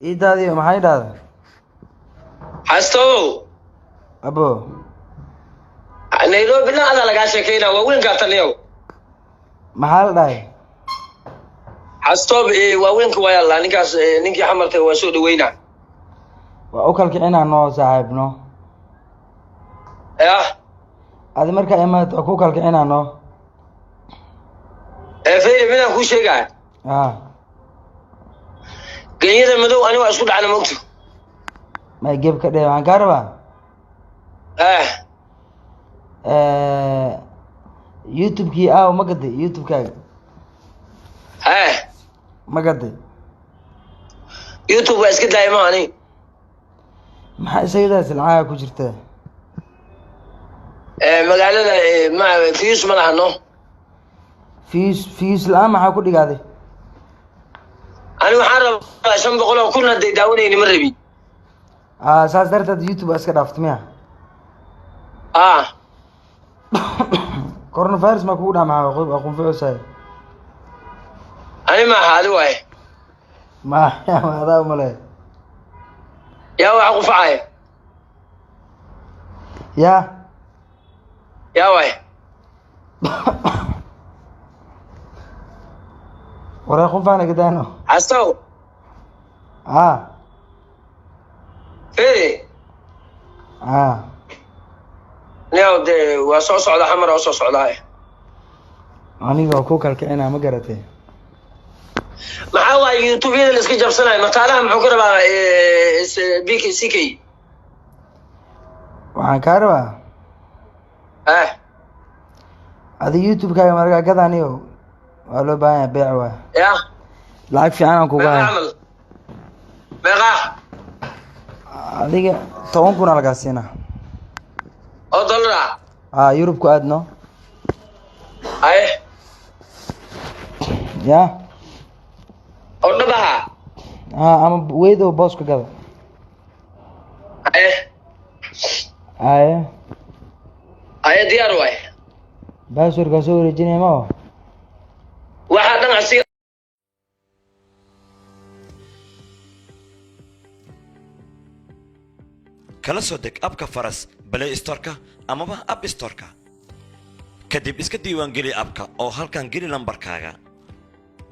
إيدادي ما هاي هذا حستو أبو نيروبي لا أنا لقى شكينا وين قاتلنيو محل داي حستو وين كوايا الله نكاس نكي حمرته وسود وينا وأكل كأنا نو صاحبنا يا هذا مركا إما أكل كأنا نو فيري من كل شيء قاعد قيادة مدو أنا وأسود على موته ما يجيب كده عن كهرباء يوتيوب كي ما قدي يوتيوب كاي ما قدي يوتيوب اسكت دايما أني ما سيدا سلعة كوجرته مقالة ما فيوس ما لعنه فيوس الآن ما حكودي قاعد أنا محرم عشان بقوله كلنا داوني مربي ساس درت يوتيوب اسكت عرفت مياه كورونا فيروس ما كودا مع أقوم فيه ساي أنا ما هذا واي ما هذا ملأ يا وعقوف عاي يا واي ورا يقوم فانا قدانو عستو فيري ليه ده وصوص على حمر وصوص على أنا وكوكل كأنا ما قرأته maxaa youtube-yada la iska jabsanayo mataalaha muxuu ka rabaa BKCK waxaan ka rabaa adi youtube-kaaga markaa gadaniyo waa loo baahan yahay beec waa ya lacag fiican aan kuga hayo meeqa adiga 10 kun lagaa siinaa oo dollar Yurub ku aadno ay ya odhabaha ama weedo boos ka gada ay diyaar waay baasur ka soo wareejinay ma waxa dhan asiga kala soo deg abka faras Play Store-ka amaba App Store-ka kadib iska diiwaan geli abka oo halkan geli lambarkaaga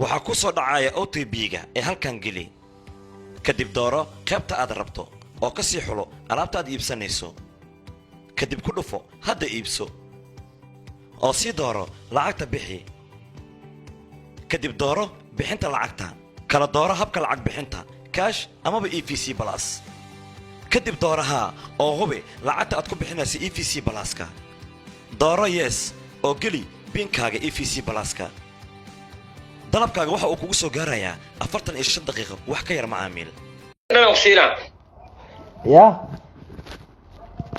waxa ku soo dhacaya OTP-ga ee halkan geli kadib dooro qaybta aad rabto oo ka sii xulo alaabta aad iibsanayso kadib ku dhufo hadda iibso oo sii dooro lacagta bixi kadib dooro bixinta lacagta kala dooro habka lacag bixinta cash amaba EVC Plus kadib dooraha oo hubi lacagta aad ku bixinayso EVC Plus-ka dooro yes oo geli PIN-kaaga EVC Plus-ka dalabkaaga waxa uu kugu soo gaarayaa 45 daqiiqo wax ka yar macaamiil naqsiina ya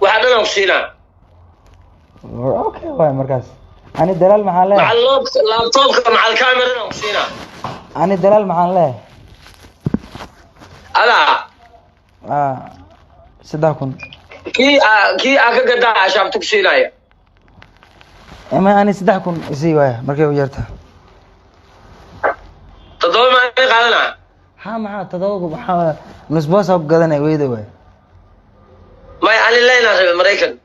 waxa naqsiina okay waay markaas ani dalaal maxaan leeyahay laptopka macal camera naqsiina ani dalaal maxaan leeyahay ala 3 kun kii aka gadaa ashaab tugsiinaya ama ani 3 kun isii waay markay u yarta تضوي ما قادنا ما تضوي نص باص أو قادنا ويدا وين ما يعني لين أخي أمريكان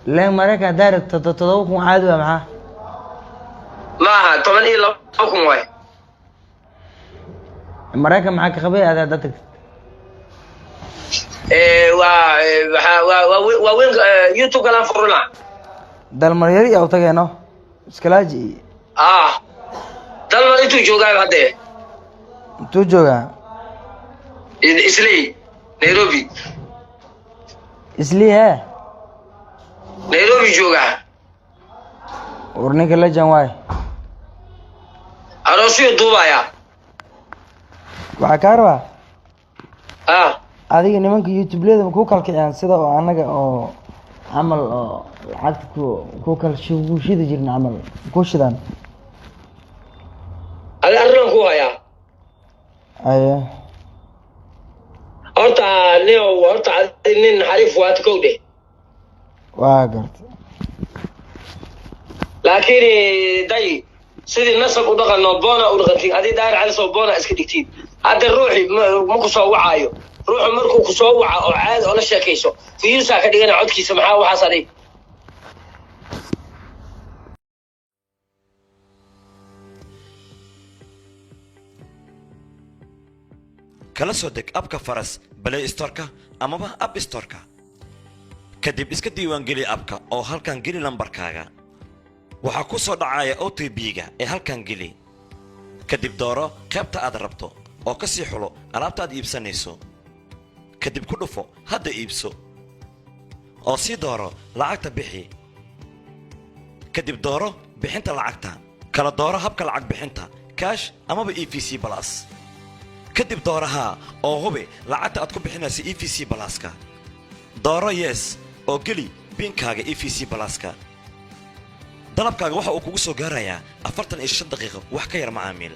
لين أمريكا دار تضوي كم عادوا معاه ما طبعا إيه لوكم واي أمريكا معك خبير هذا دتك وين يوتيوب كلام فرونا دل مريري أو تجينه سكلاجي دل انتو جوغا هده تو جوغا اسلي نيروبي اسلي है نيروبي جوغا ورني كلا جنواي اروسيو دوبايا وعكاروا adiga nimanka youtube-lada ku kala kiciyaan sida oo anaga oo amal oo lacagta ku kala shidi jirna amal ku shidaan arrin ku haya horta nin xariif waad kowde waa garta laakiin day sidii nasab u dhaqano boona u dhaqantiin adii daar cali soo boona iska dhigtiin hadda ruuxi ma ku soo wacaayo ruuxu markuu ku soo waca oo caadi oo la sheekayso fiyuusaa ka dhigana codkiisa maxaa waxaas adig kala soo deg abka faras play storeka amaba app storeka kadib iska diiwaangeli abka oo halkan geli lambarkaaga waxaa ku soo dhacaya OTP-ga ee halkan geli kadib dooro qaybta aad rabto oo ka sii xulo alaabta aad iibsanayso kadib ku dhufo hadda iibso oo sii dooro lacagta bixi kadib dooro bixinta lacagta kala dooro habka lacag bixinta cash amaba EVC plus kadib dooraha oo hubi lacagta aad ku bixinayso EVC pluska dooro yes oo geli binkaaga EVC pluska dalabkaaga waxa uu kugu soo gaarayaa 45 daqiiqo wax ka yar macaamiil